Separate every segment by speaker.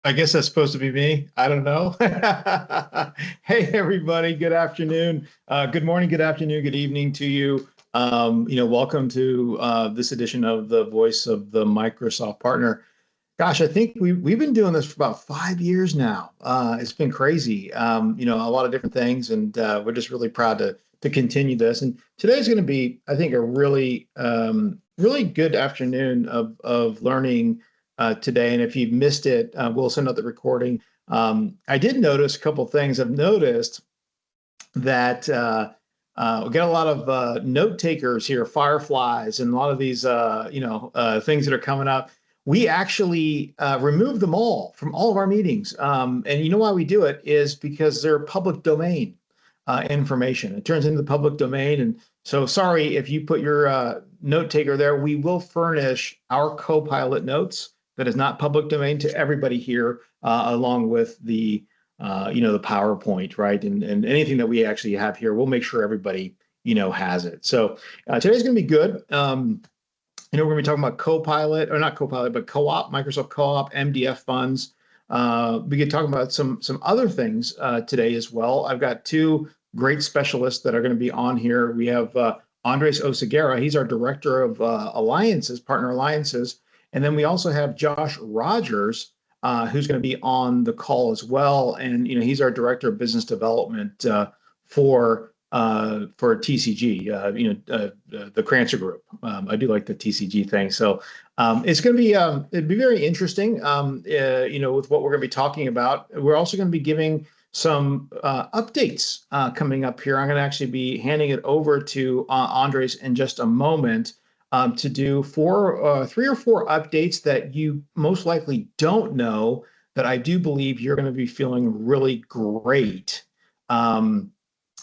Speaker 1: I guess that's supposed to be me. I don't know. Hey, everybody. Good afternoon. Good morning, good afternoon, good evening to you. Welcome to this edition of the Voice of the Microsoft Partner. Gosh, I think we've been doing this for about 5 years now. It's been crazy. A lot of different things, and we're just really proud to continue this. And today's going to be, I think, a really good afternoon of learning today. And if you've missed it, we'll send out the recording. I did notice a couple things. I've noticed that we got a lot of note takers here, fireflies, and a lot of these things that are coming up. We actually remove them all from all of our meetings. And you know why we do it is because they're public domain information. It turns into the public domain. And so sorry if you put your note taker there. We will furnish our Copilot notes that is not public domain to everybody here, along with the PowerPoint, right? And anything that we actually have here, we'll make sure everybody, has it. So today's going to be good. We're going to be talking about Copilot, or not Copilot, but Co-op, Microsoft Co-op, MDF funds. We could talk about some other things today as well. I've got two great specialists that are going to be on here. We have Andres Oceguera. He's our director of alliances, partner alliances. And then we also have Josh Rogers, who's going to be on the call as well. And he's our director of business development for TCG, the Crancer Group. I do like the TCG thing. So it's going to be it'd be very interesting. With what we're going to be talking about. We're also going to be giving some updates coming up here. I'm going to actually be handing it over to Andres in just a moment to do three or four updates that you most likely don't know that I do believe you're going to be feeling really great in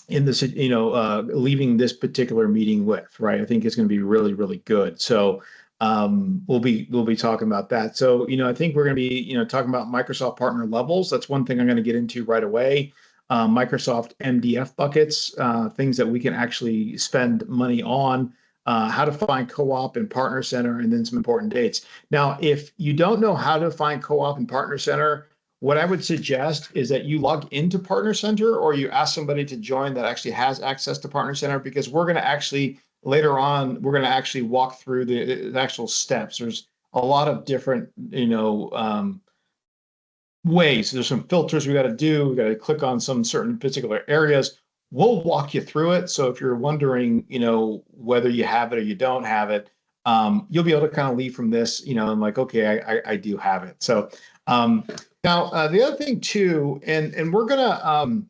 Speaker 1: this, leaving this particular meeting with, right? I think it's going to be really, really good. So we'll be talking about that. So, I think we're going to be, talking about Microsoft partner levels. That's one thing I'm going to get into right away. Microsoft MDF buckets, things that we can actually spend money on. How to find Co-op and Partner Center, and then some important dates. Now, if you don't know how to find Co-op and Partner Center, what I would suggest is that you log into Partner Center, or you ask somebody to join that actually has access to Partner Center, because we're going to actually, later on, we're going to actually walk through the actual steps. There's a lot of different, ways. There's some filters we got to do. We got to click on some certain particular areas. We'll walk you through it. So if you're wondering, whether you have it or you don't have it, you'll be able to kind of leave from this, and like, okay, I do have it. So now the other thing too, and we're gonna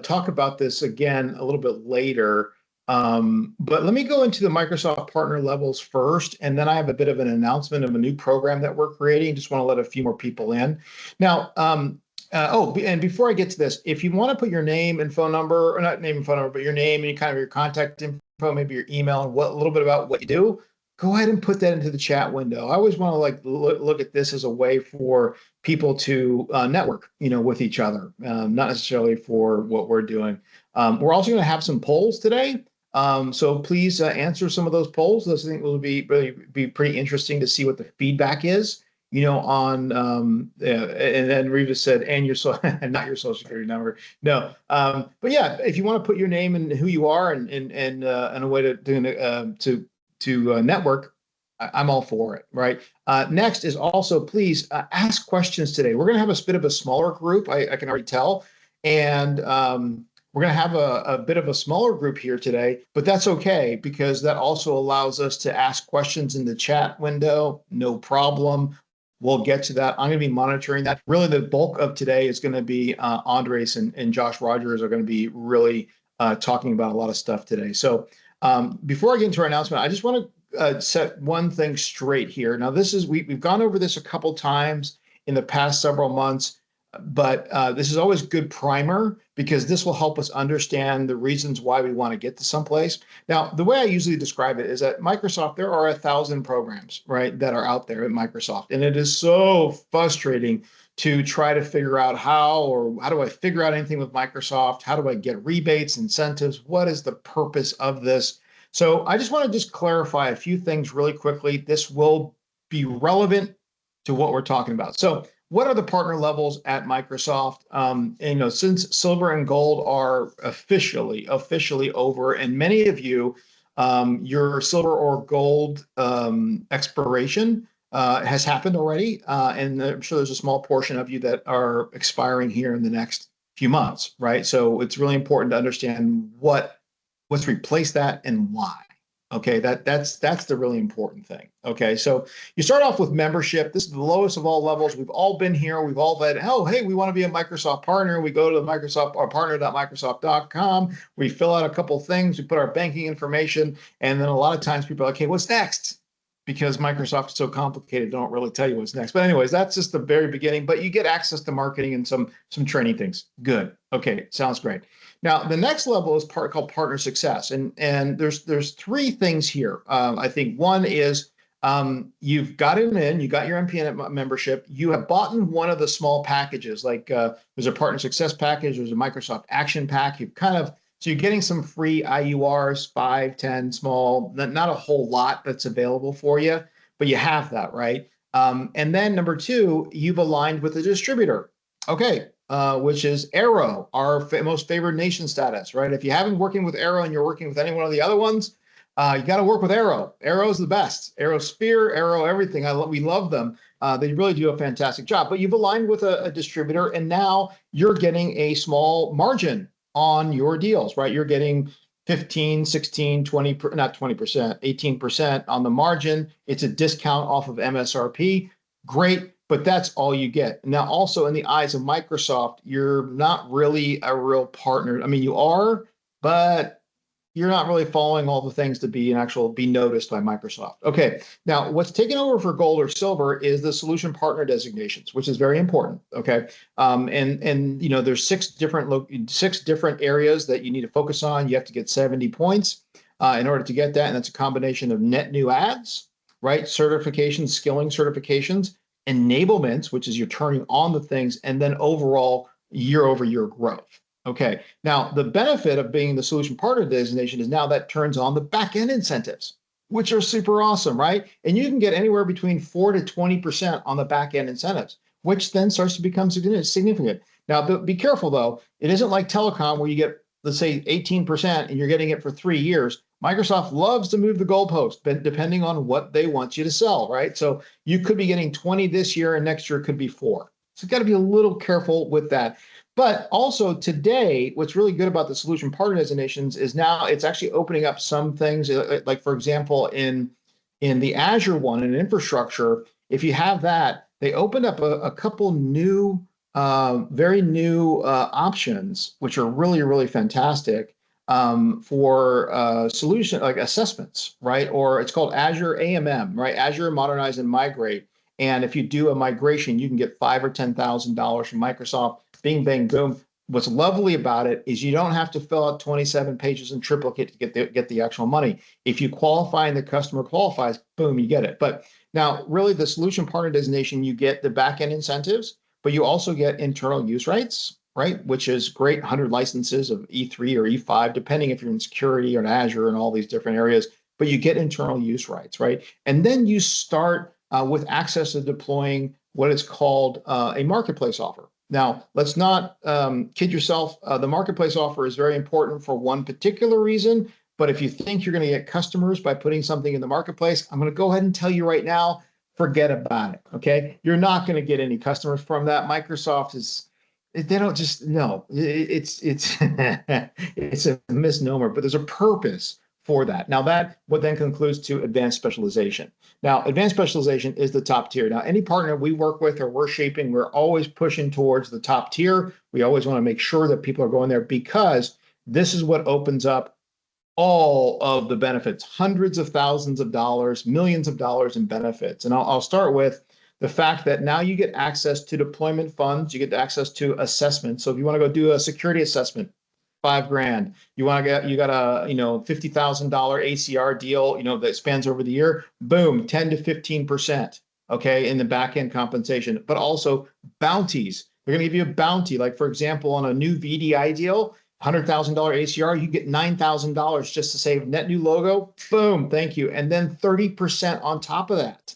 Speaker 1: talk about this again a little bit later. But let me go into the Microsoft partner levels first, and then I have a bit of an announcement of a new program that we're creating. Just want to let a few more people in. Now, and before I get to this, if you want to put your name and phone number, or not name and phone number, but your name and kind of your contact info, maybe your email, and a little bit about what you do, go ahead and put that into the chat window. I always want to look at this as a way for people to network, with each other, not necessarily for what we're doing. We're also going to have some polls today. So please answer some of those polls. Those I think will be pretty interesting to see what the feedback is. On and then Reva said, and your not your social security number. No, but yeah, if you want to put your name and who you are and a way to network, I'm all for it, right? Next is also please ask questions today. We're going to have a bit of a smaller group. I can already tell, and we're going to have a bit of a smaller group here today, but that's okay because that also allows us to ask questions in the chat window. No problem. We'll get to that. I'm going to be monitoring that. Really, the bulk of today is going to be Andres and Josh Rogers are going to be really talking about a lot of stuff today. So before I get into our announcement, I just want to set one thing straight here. Now, this is we've gone over this a couple times in the past several months, but this is always good primer because this will help us understand the reasons why we want to get to someplace. Now, the way I usually describe it is at Microsoft, there are 1,000 programs, right, that are out there at Microsoft. And it is so frustrating to try to figure out how do I figure out anything with Microsoft? How do I get rebates, incentives? What is the purpose of this? So I just want to clarify a few things really quickly. This will be relevant to what we're talking about. So what are the partner levels at Microsoft? And, since silver and gold are officially over, and many of you, your silver or gold expiration has happened already, and I'm sure there's a small portion of you that are expiring here in the next few months, right? So it's really important to understand what's replaced that and why. Okay, that's the really important thing. Okay, so you start off with membership. This is the lowest of all levels. We've all been here. We've all been, oh, hey, we want to be a Microsoft partner. We go to the Microsoft or partner.microsoft.com. We fill out a couple things. We put our banking information, and then a lot of times people are like, hey, what's next? Because Microsoft is so complicated, they don't really tell you what's next. But anyways, that's just the very beginning. But you get access to marketing and some training things. Good. Okay, sounds great. Now, the next level is called partner success, and there's three things here. I think one is you've gotten in, you got your MPN membership, you have bought in one of the small packages, like there's a partner success package, there's a Microsoft Action Pack. So you're getting some free IURs, 5, 10, small, not a whole lot that's available for you, but you have that, right? And then number two, you've aligned with a distributor. Okay, which is Arrow, our most favored nation status, right? If you haven't working with Arrow and you're working with any one of the other ones, you got to work with Arrow. Arrow's the best. Arrow Spear, Arrow everything. We love them. They really do a fantastic job. But you've aligned with a distributor, and now you're getting a small margin on your deals, right? You're getting 15, 16, 20, not 20%, 18% on the margin. It's a discount off of MSRP. Great. But that's all you get. Now, also in the eyes of Microsoft, you're not really a real partner. I mean, you are, but you're not really following all the things to be noticed by Microsoft. Okay, now what's taken over for gold or silver is the solution partner designations, which is very important. Okay, and there's six different areas that you need to focus on. You have to get 70 points in order to get that, and that's a combination of net new ads, right? Certifications, skilling certifications, enablements, which is you're turning on the things, and then overall year-over-year growth. Okay, now the benefit of being the solution partner designation is now that turns on the back-end incentives, which are super awesome, right? And you can get anywhere between 4 to 20% on the back-end incentives, which then starts to become significant. Now, be careful though. It isn't like telecom where you get, let's say, 18% and you're getting it for 3 years. Microsoft loves to move the goalpost, but depending on what they want you to sell, right? So you could be getting 20 this year and next year could be 4. So you've got to be a little careful with that. But also today, what's really good about the solution partner designations is now it's actually opening up some things, like for example, in the Azure one in infrastructure, if you have that, they opened up a couple new, very new options, which are really, really fantastic for solution like assessments, right? Or it's called Azure AMM, right? Azure Modernize and Migrate. And if you do a migration, you can get $5,000 or $10,000 from Microsoft. Bing, bang, boom. What's lovely about it is you don't have to fill out 27 pages in triplicate to get the actual money. If you qualify and the customer qualifies, boom, you get it. But now, really, the solution partner designation, you get the back-end incentives, but you also get internal use rights, right? Which is great, 100 licenses of E3 or E5, depending if you're in security or in Azure and all these different areas. But you get internal use rights, right? And then you start with access to deploying what is called a marketplace offer. Now, let's not kid yourself. The marketplace offer is very important for one particular reason. But if you think you're going to get customers by putting something in the marketplace, I'm going to go ahead and tell you right now, forget about it. Okay, you're not going to get any customers from that. Microsoft is, they don't just, no, it's it's a misnomer, but there's a purpose for that. Now that what then concludes to advanced specialization. Now, advanced specialization is the top tier. Now, any partner we work with or we're shaping, we're always pushing towards the top tier. We always want to make sure that people are going there because this is what opens up all of the benefits, hundreds of thousands of dollars, millions of dollars in benefits. And I'll start with the fact that now you get access to deployment funds, you get access to assessments. So if you want to go do a security assessment, $5,000. You got a $50,000 ACR deal, that spans over the year. Boom, 10 to 15%. Okay, in the back end compensation, but also bounties. They're going to give you a bounty, like for example, on a new VDI deal, $100,000 ACR, you get $9,000 just to say net new logo. Boom, thank you, and then 30% on top of that.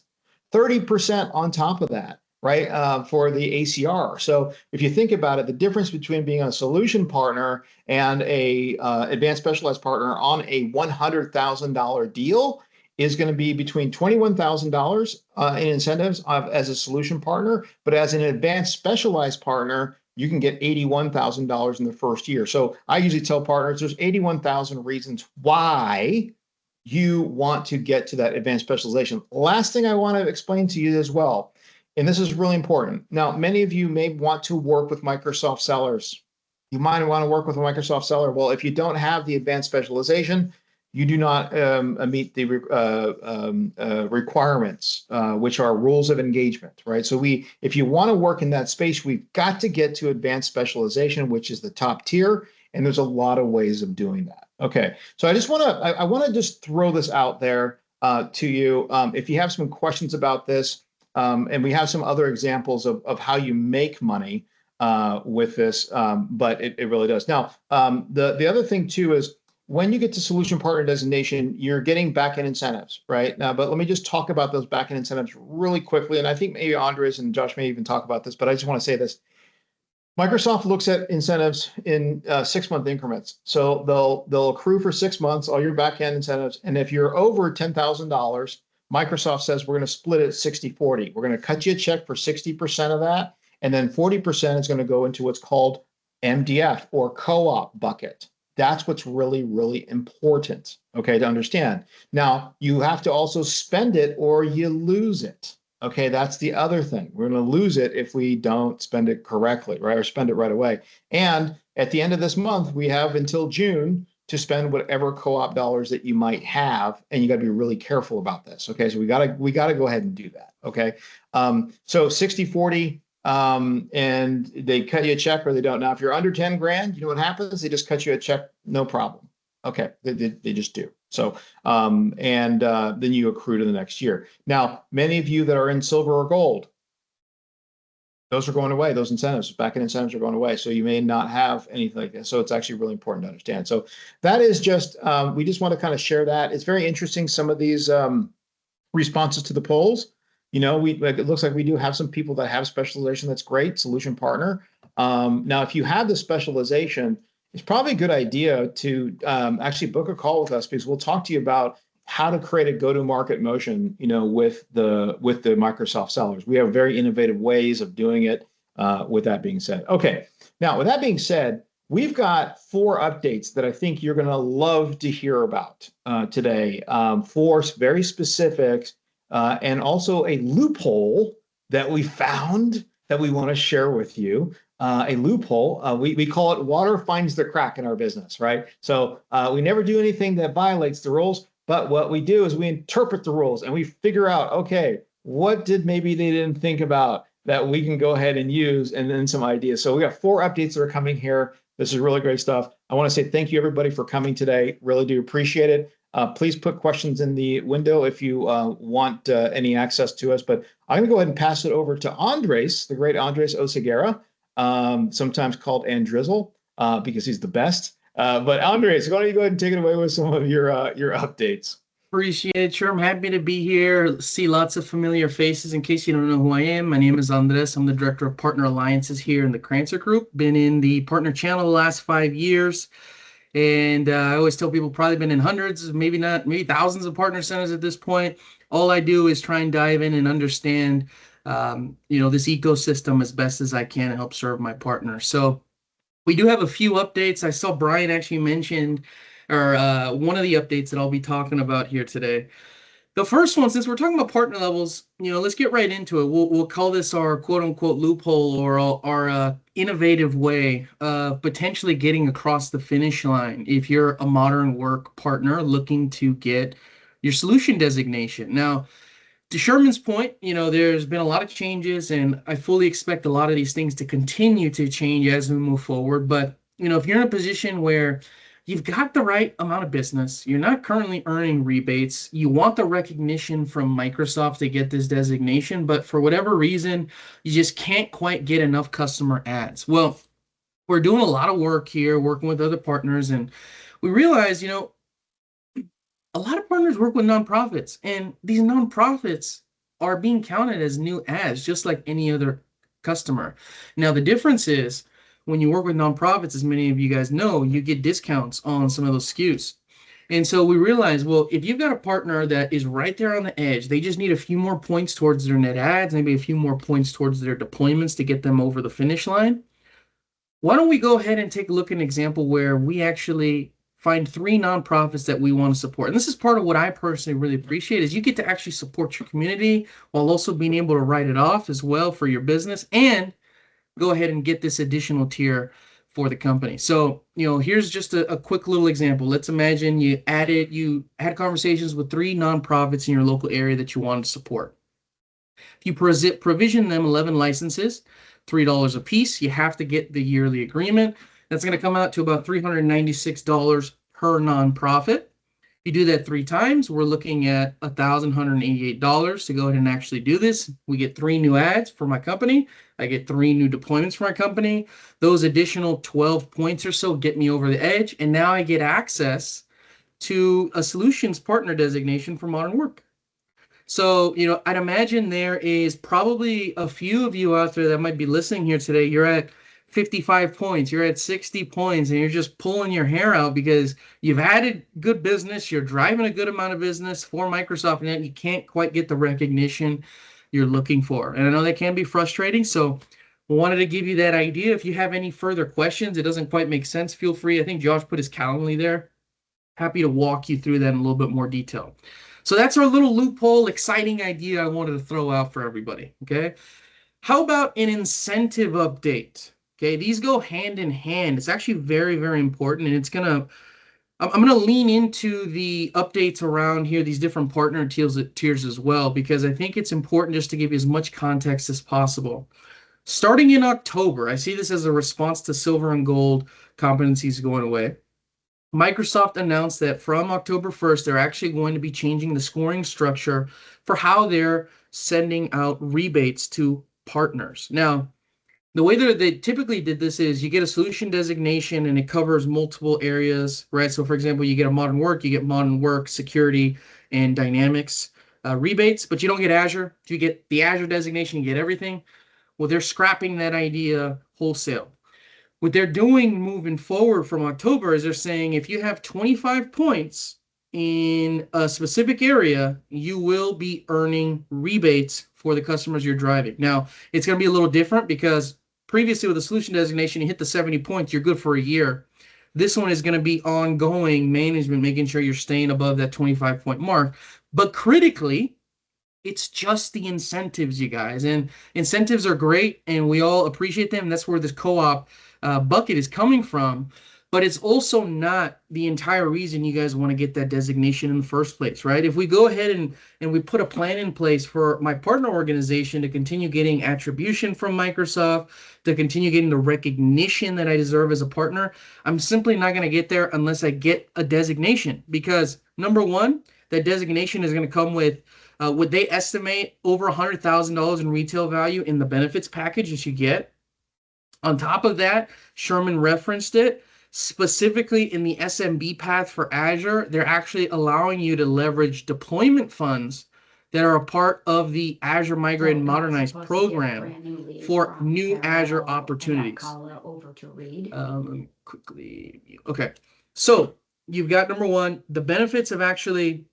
Speaker 1: 30% on top of that, right, for the ACR. So if you think about it, the difference between being a solution partner and a advanced specialized partner on a $100,000 deal is going to be between $21,000 in incentives as a solution partner, but as an advanced specialized partner, you can get $81,000 in the first year. So I usually tell partners there's 81,000 reasons why you want to get to that advanced specialization. Last thing I want to explain to you as well, and this is really important. Now, many of you may want to work with Microsoft sellers. You might want to work with a Microsoft seller. Well, if you don't have the advanced specialization, you do not meet the requirements, which are rules of engagement, right? So if you want to work in that space, we've got to get to advanced specialization, which is the top tier. And there's a lot of ways of doing that. Okay, so I want to just throw this out there to you. If you have some questions about this, and we have some other examples of how you make money with this, but it really does. Now, the other thing too is when you get to solution partner designation, you're getting back-end incentives, right? Now, but let me just talk about those back-end incentives really quickly. And I think maybe Andres and Josh may even talk about this, but I just want to say this. Microsoft looks at incentives in 6-month increments. So they'll accrue for 6 months, all your back-end incentives. And if you're over $10,000, Microsoft says we're going to split it 60-40. We're going to cut you a check for 60% of that. And then 40% is going to go into what's called MDF or co-op bucket. That's what's really, really important, okay, to understand. Now, you have to also spend it or you lose it. Okay, that's the other thing. We're going to lose it if we don't spend it correctly, right? Or spend it right away. And at the end of this month, we have until June to spend whatever co-op dollars that you might have, and you got to be really careful about this. Okay, so we got to go ahead and do that. Okay, so 60-40, and they cut you a check or they don't. Now, if you're under 10 grand, you know what happens? They just cut you a check, no problem. Okay, they just do. So, then you accrue to the next year. Now, many of you that are in silver or gold, those are going away. Those incentives, back-end incentives are going away. So you may not have anything like this. So it's actually really important to understand. So that is just, we just want to kind of share that. It's very interesting, some of these responses to the polls. You know, it looks like we do have some people that have specialization. That's great, solution partner. Now, if you have the specialization, it's probably a good idea to actually book a call with us, because we'll talk to you about how to create a go-to-market motion, you know, with the Microsoft sellers. We have very innovative ways of doing it. With that being said, okay. Now, with that being said, we've got 4 updates that I think you're going to love to hear about today. 4 very specific, and also a loophole that we found that we want to share with you. A loophole. We call it water finds the crack in our business, right? So we never do anything that violates the rules, but what we do is we interpret the rules and we figure out, okay, what did maybe they didn't think about that we can go ahead and use, and then some ideas. So we got 4 updates that are coming here. This is really great stuff. I want to say thank you, everybody, for coming today. Really do appreciate it. Please put questions in the window if you want any access to us. But I'm going to go ahead and pass it over to Andres, the great Andres Oceguera. Sometimes called Andrizzle, because he's the best. But Andres, why don't you go ahead and take it away with some of your updates?
Speaker 2: Appreciate it, sure. I'm happy to be here. See lots of familiar faces. In case you don't know who I am, my name is Andres. I'm the Director of Partner Alliances here in the Crancer Group. Been in the partner channel the last 5 years. And I always tell people, probably been in hundreds, maybe thousands of partner centers at this point. All I do is try and dive in and understand this ecosystem as best as I can and help serve my partners. So we do have a few updates. I saw Brian actually mentioned, or one of the updates that I'll be talking about here today. The first one, since we're talking about partner levels, let's get right into it. We'll call this our quote unquote loophole, or our innovative way of potentially getting across the finish line if you're a modern work partner looking to get your solution designation. Now, to Sherman's point, there's been a lot of changes, and I fully expect a lot of these things to continue to change as we move forward. But, if you're in a position where you've got the right amount of business, you're not currently earning rebates, you want the recognition from Microsoft to get this designation, but for whatever reason, you just can't quite get enough customer ads. Well, we're doing a lot of work here, working with other partners, and we realize, a lot of partners work with nonprofits, and these nonprofits are being counted as new ads, just like any other customer. Now, the difference is when you work with nonprofits, as many of you guys know, you get discounts on some of those SKUs. And so we realized, well, if you've got a partner that is right there on the edge, they just need a few more points towards their net ads, maybe a few more points towards their deployments to get them over the finish line. Why don't we go ahead and take a look at an example where we actually find 3 nonprofits that we want to support. And this is part of what I personally really appreciate is you get to actually support your community while also being able to write it off as well for your business and go ahead and get this additional tier for the company. So, here's just a quick little example. Let's imagine you had conversations with 3 nonprofits in your local area that you wanted to support. If you provision them 11 licenses, $3 a piece, you have to get the yearly agreement. That's going to come out to about $396 per nonprofit. If you do that 3 times, we're looking at $1,188 to go ahead and actually do this. We get 3 new ads for my company. I get 3 new deployments for my company. Those additional 12 points or so get me over the edge. And now I get access to a solutions partner designation for modern work. So, I'd imagine there is probably a few of you out there that might be listening here today. You're at 55 points, you're at 60 points, and you're just pulling your hair out because you've added good business, you're driving a good amount of business for Microsoft, and yet you can't quite get the recognition you're looking for. And I know that can be frustrating, so I wanted to give you that idea. If you have any further questions, it doesn't quite make sense, feel free. I think Josh put his Calendly there. Happy to walk you through that in a little bit more detail. So that's our little loophole, exciting idea I wanted to throw out for everybody, okay? How about an incentive update? Okay, these go hand in hand. It's actually very, very important, and I'm gonna lean into the updates around here, these different partner tiers as well, because I think it's important just to give you as much context as possible. Starting in October, I see this as a response to silver and gold competencies going away. Microsoft announced that from October 1st, they're actually going to be changing the scoring structure for how they're sending out rebates to partners. Now, the way that they typically did this is you get a solution designation and it covers multiple areas, right? So for example, you get a modern work, you get modern work, security, and dynamics rebates, but you don't get Azure. If you get the Azure designation, you get everything. Well, they're scrapping that idea wholesale. What they're doing moving forward from October is they're saying if you have 25 points in a specific area, you will be earning rebates for the customers you're driving. Now, it's going to be a little different because previously with a solution designation, you hit the 70 points, you're good for a year. This one is going to be ongoing management, making sure you're staying above that 25-point mark. But critically, it's just the incentives, you guys. And incentives are great, and we all appreciate them. That's where this co-op bucket is coming from. But it's also not the entire reason you guys want to get that designation in the first place, right? If we go ahead and we put a plan in place for my partner organization to continue getting attribution from Microsoft, to continue getting the recognition that I deserve as a partner, I'm simply not going to get there unless I get a designation. Because number one, that designation is going to come with would they estimate over $100,000 in retail value in the benefits package that you get? On top of that, Sherman referenced it. Specifically in the SMB path for Azure, they're actually allowing you to leverage deployment funds that are a part of the Azure Migrate and Modernize program for new Azure opportunities. Okay. So you've got number one, the benefits of actually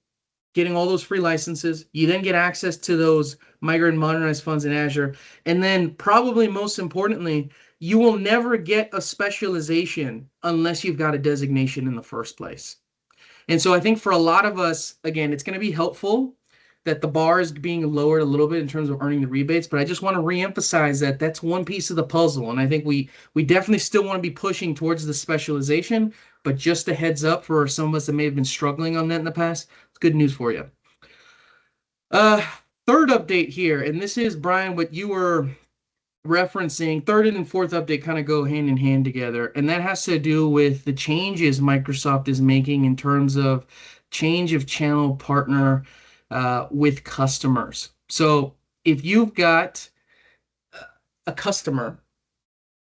Speaker 2: getting all those free licenses. You then get access to those Migrate and Modernize funds in Azure. And then probably most importantly, you will never get a specialization unless you've got a designation in the first place. And so I think for a lot of us, again, it's going to be helpful that the bar is being lowered a little bit in terms of earning the rebates, but I just want to reemphasize that that's one piece of the puzzle. And I think we definitely still want to be pushing towards the specialization, but just a heads up for some of us that may have been struggling on that in the past, it's good news for you. Third update here, and this is, Brian, what you were referencing. Third and fourth update kind of go hand in hand together, and that has to do with the changes Microsoft is making in terms of change of channel partner with customers. So if you've got a customer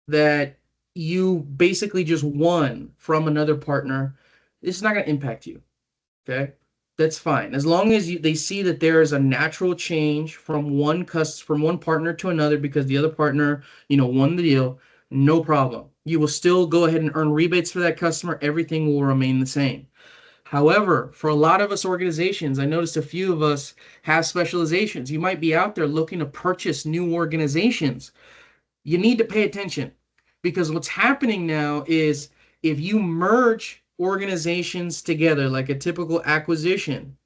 Speaker 2: that you basically just won from another partner, this is not going to impact you, okay? That's fine. As long as they see that there is a natural change from from one partner to another because the other partner, won the deal, no problem. You will still go ahead and earn rebates for that customer. Everything will remain the same. However, for a lot of us organizations, I noticed a few of us have specializations. You might be out there looking to purchase new organizations. You need to pay attention because what's happening now is if you merge organizations together like a typical acquisition,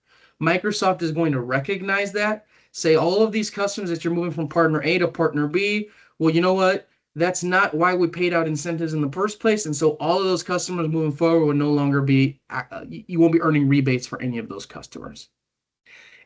Speaker 2: Microsoft is going to recognize that, say all of these customers that you're moving from partner A to partner B, well, you know what? That's not why we paid out incentives in the first place. And so all of those customers moving forward will no longer be, you won't be earning rebates for any of those customers.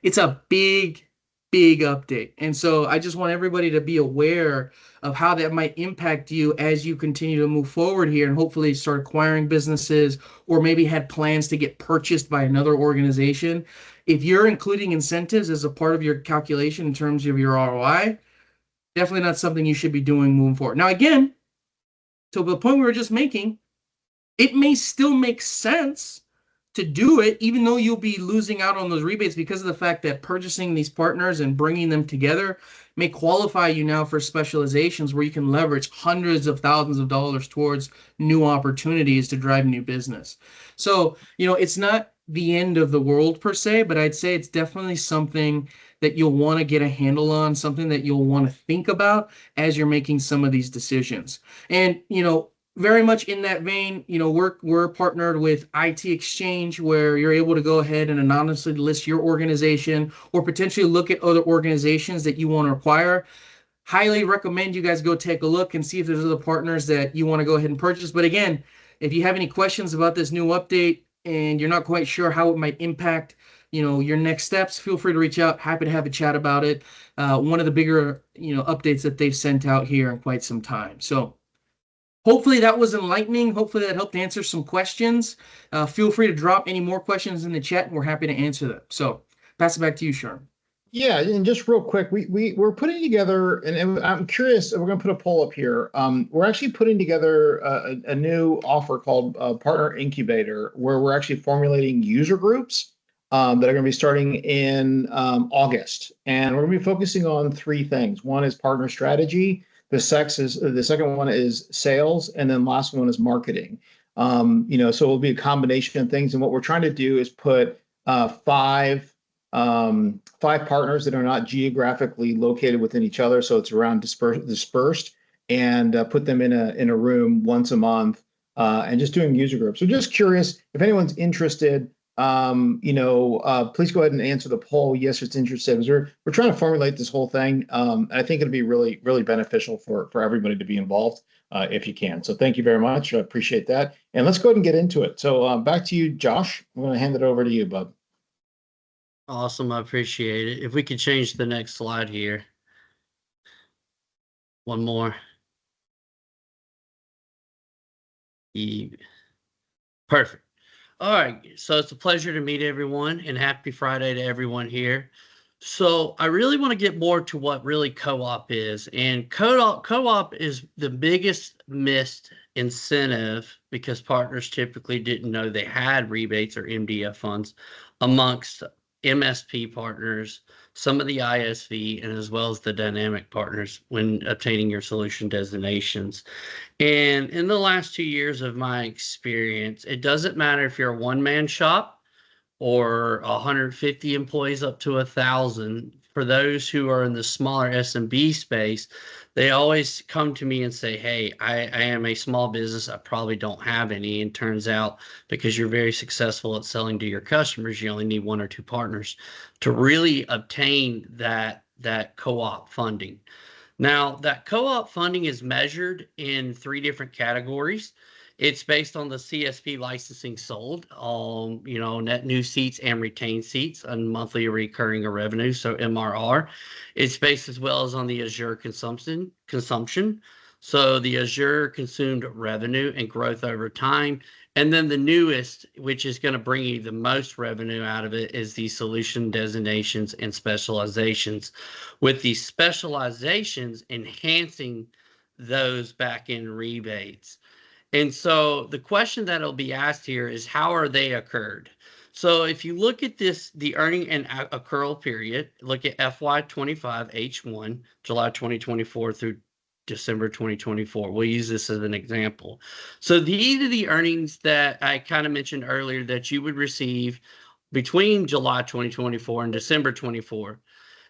Speaker 2: It's a big, big update. And so I just want everybody to be aware of how that might impact you as you continue to move forward here and hopefully start acquiring businesses or maybe had plans to get purchased by another organization. If you're including incentives as a part of your calculation in terms of your ROI, definitely not something you should be doing moving forward. Now, again, to the point we were just making, it may still make sense to do it, even though you'll be losing out on those rebates because of the fact that purchasing these partners and bringing them together may qualify you now for specializations where you can leverage hundreds of thousands of dollars towards new opportunities to drive new business. So, it's not the end of the world per se, but I'd say it's definitely something that you'll want to get a handle on, something that you'll want to think about as you're making some of these decisions. And, very much in that vein, we're partnered with IT Exchange, where you're able to go ahead and anonymously list your organization or potentially look at other organizations that you want to acquire. Highly recommend you guys go take a look and see if there's other partners that you want to go ahead and purchase. But again, if you have any questions about this new update and you're not quite sure how it might impact, your next steps, feel free to reach out. Happy to have a chat about it. One of the bigger, updates that they've sent out here in quite some time. So hopefully that was enlightening. Hopefully that helped answer some questions. Feel free to drop any more questions in the chat, and we're happy to answer them. So pass it back to you, Sherman.
Speaker 1: Yeah, and just real quick, we're putting together, and I'm curious. We're going to put a poll up here. We're actually putting together a new offer called Partner Incubator, where we're actually formulating user groups that are going to be starting in August, and we're going to be focusing on three things. One is partner strategy. The second one is sales, and then last one is marketing. So it'll be a combination of things. And what we're trying to do is put five partners that are not geographically located within each other, so it's around dispersed, and put them in a room once a month, and just doing user groups. So just curious if anyone's interested. Please go ahead and answer the poll. Yes, it's interested. We're trying to formulate this whole thing. I think it'll be really, really beneficial for everybody to be involved if you can. So thank you very much. I appreciate that. And let's go ahead and get into it. So back to you, Josh. I'm going to hand it over to you, bud.
Speaker 3: Awesome. I appreciate it. If we could change the next slide here. One more. Perfect. All right, so it's a pleasure to meet everyone, and happy Friday to everyone here. So I really want to get more to what really co-op is, and co-op is the biggest missed incentive because partners typically didn't know they had rebates or MDF funds amongst MSP partners, some of the ISV, and as well as the dynamic partners when obtaining your solution designations. And in the last 2 years of my experience, it doesn't matter if you're a one-man shop or 150 employees up to 1,000. For those who are in the smaller SMB space, they always come to me and say, hey, I am a small business. I probably don't have any. And turns out because you're very successful at selling to your customers, you only need one or two partners to really obtain that co-op funding. Now, that co-op funding is measured in 3 different categories. It's based on the CSP licensing sold, net new seats and retained seats and monthly recurring revenue, so MRR. It's based as well as on the Azure consumption. So the Azure consumed revenue and growth over time. And then the newest, which is going to bring you the most revenue out of it, is the solution designations and specializations, with the specializations enhancing those back-end rebates. And so the question that'll be asked here is, how are they occurred? So if you look at this, the earning and accrual period, look at FY25 H1, July 2024 through December 2024. We'll use this as an example. So these are the earnings that I kind of mentioned earlier that you would receive between July 2024 and December 24.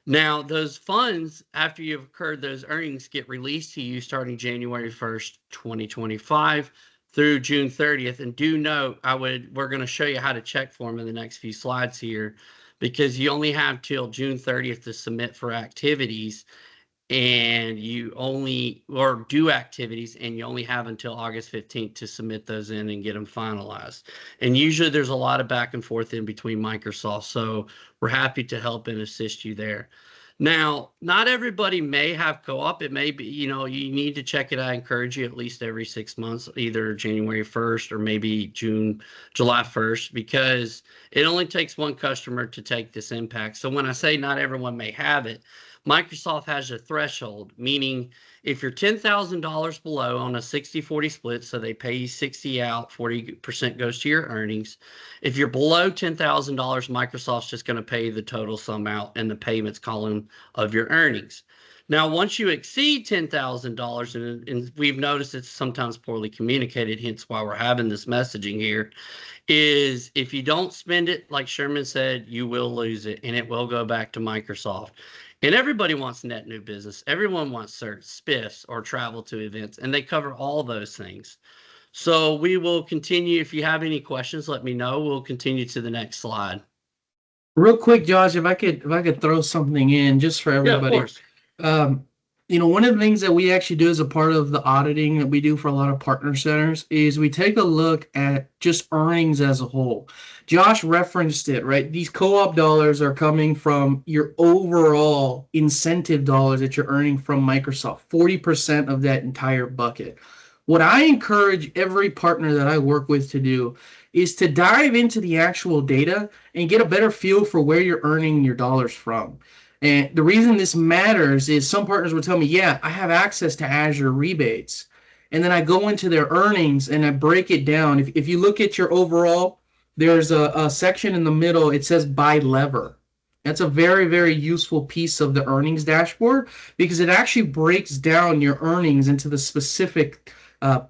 Speaker 3: Now, those funds, after you've incurred those earnings, get released to you starting January 1st, 2025 through June 30th. And do note, we're going to show you how to check for them in the next few slides here, because you only have till June 30th to submit for activities, and you only, or do activities, and you only have until August 15th to submit those in and get them finalized. And usually there's a lot of back and forth in between Microsoft, so we're happy to help and assist you there. Now, not everybody may have co-op. It may be, you need to check it. I encourage you at least every 6 months, either January 1st or maybe July 1st, because it only takes one customer to take this impact. So when I say not everyone may have it, Microsoft has a threshold, meaning if you're $10,000 below on a 60-40 split, so they pay you 60 out, 40% goes to your earnings. If you're below $10,000, Microsoft's just going to pay you the total sum out in the payments column of your earnings. Now, once you exceed $10,000, and we've noticed it's sometimes poorly communicated, hence why we're having this messaging here, is if you don't spend it, like Sherman said, you will lose it, and it will go back to Microsoft. And everybody wants net new business. Everyone wants certs, spiffs, or travel to events, and they cover all those things. So we will continue. If you have any questions, let me know. We'll continue to the next slide.
Speaker 2: Real quick, Josh, if I could throw something in just for everybody.
Speaker 3: Yeah, of course.
Speaker 2: One of the things that we actually do as a part of the auditing that we do for a lot of partner centers is we take a look at just earnings as a whole. Josh referenced it, right? These co-op dollars are coming from your overall incentive dollars that you're earning from Microsoft, 40% of that entire bucket. What I encourage every partner that I work with to do is to dive into the actual data and get a better feel for where you're earning your dollars from. And the reason this matters is some partners will tell me, yeah, I have access to Azure rebates. And then I go into their earnings and I break it down. If you look at your overall, there's a section in the middle. It says by lever. That's a very, very useful piece of the earnings dashboard because it actually breaks down your earnings into the specific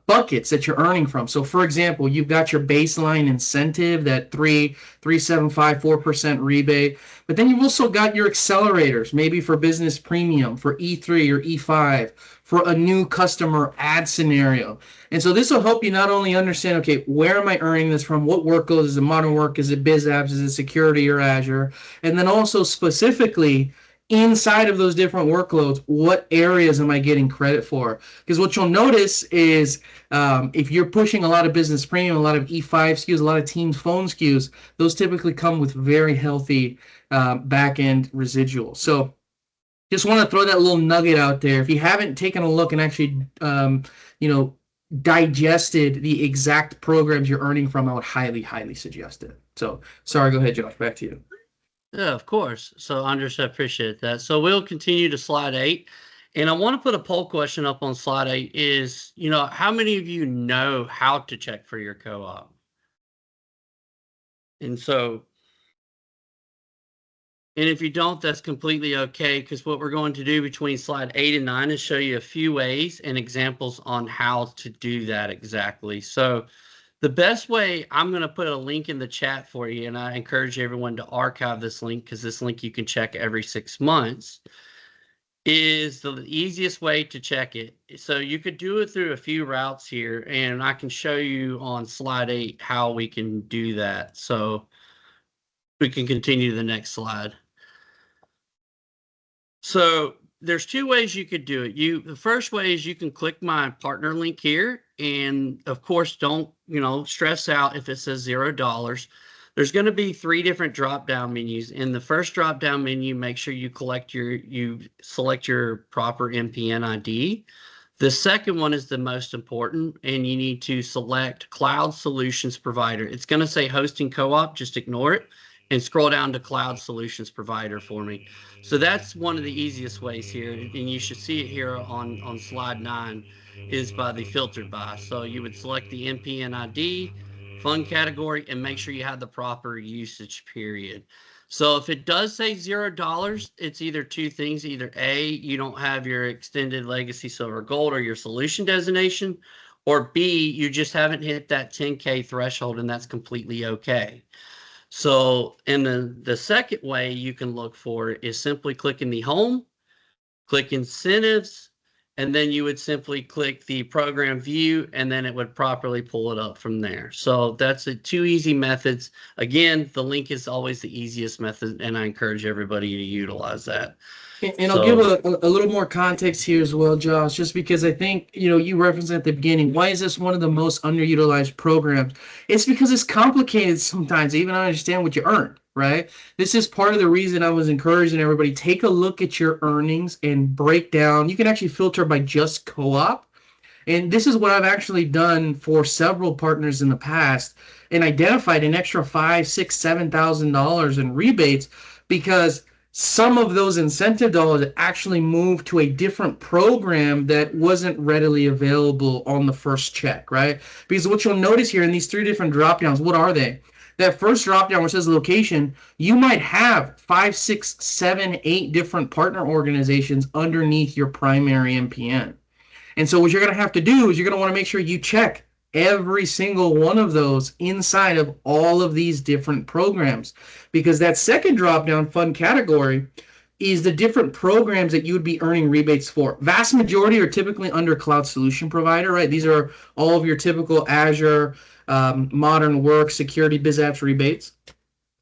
Speaker 2: buckets that you're earning from. So for example, you've got your baseline incentive, that 3.75-4% rebate, but then you've also got your accelerators, maybe for business premium, for E3 or E5, for a new customer ad scenario. And so this will help you not only understand, okay, where am I earning this from? What workloads? Is it modern work? Is it biz apps? Is it security or Azure? And then also specifically inside of those different workloads, what areas am I getting credit for? Because what you'll notice is if you're pushing a lot of business premium, a lot of E5 SKUs, a lot of Teams phone SKUs, those typically come with very healthy back-end residuals. So just want to throw that little nugget out there. If you haven't taken a look and actually, digested the exact programs you're earning from, I would highly, highly suggest it. So sorry, go ahead, Josh, back to you.
Speaker 3: Yeah, of course. So Andres, I appreciate that. So we'll continue to slide 8. And I want to put a poll question up on slide 8 is, how many of you know how to check for your co-op? And if you don't, that's completely okay, because what we're going to do between slide 8 and 9 is show you a few ways and examples on how to do that exactly. So the best way, I'm going to put a link in the chat for you, and I encourage everyone to archive this link because this link you can check every 6 months, is the easiest way to check it. So you could do it through a few routes here, and I can show you on slide 8 how we can do that. So we can continue to the next slide. So there's 2 ways you could do it. The first way is you can click my partner link here, and of course, don't stress out if it says $0. There's going to be 3 different drop-down menus. In the first drop-down menu, make sure you select your proper MPN ID. The second one is the most important, and you need to select Cloud Solutions Provider. It's going to say Hosting Co-op, just ignore it, and scroll down to Cloud Solutions Provider for me. So that's one of the easiest ways here, and you should see it here on slide 9, is by the filtered by. So you would select the MPN ID, fund category, and make sure you have the proper usage period. So if it does say $0, it's either two things. Either A, you don't have your extended legacy silver gold or your solution designation, or B, you just haven't hit that 10K threshold, and that's completely okay. So, and then the second way you can look for it is simply clicking the home, click incentives, and then you would simply click the program view, and then it would properly pull it up from there. So that's two easy methods. Again, the link is always the easiest method, and I encourage everybody to utilize that.
Speaker 2: And I'll give a little more context here as well, Josh, just because I think, you referenced at the beginning, why is this one of the most underutilized programs? It's because it's complicated sometimes, even I understand what you earned, right? This is part of the reason I was encouraging everybody, take a look at your earnings and break down. You can actually filter by just co-op. And this is what I've actually done for several partners in the past and identified an extra $5,000, $6,000, $7,000 in rebates because some of those incentive dollars actually moved to a different program that wasn't readily available on the first check, right? Because what you'll notice here in these three different drop downs, what are they? That first drop down where it says location, you might have 5, 6, 7, 8 different partner organizations underneath your primary MPN. And so what you're going to have to do is you're going to want to make sure you check every single one of those inside of all of these different programs, because that second drop down fund category is the different programs that you would be earning rebates for. Vast majority are typically under cloud solution provider, right? These are all of your typical Azure, modern work, security, biz apps rebates.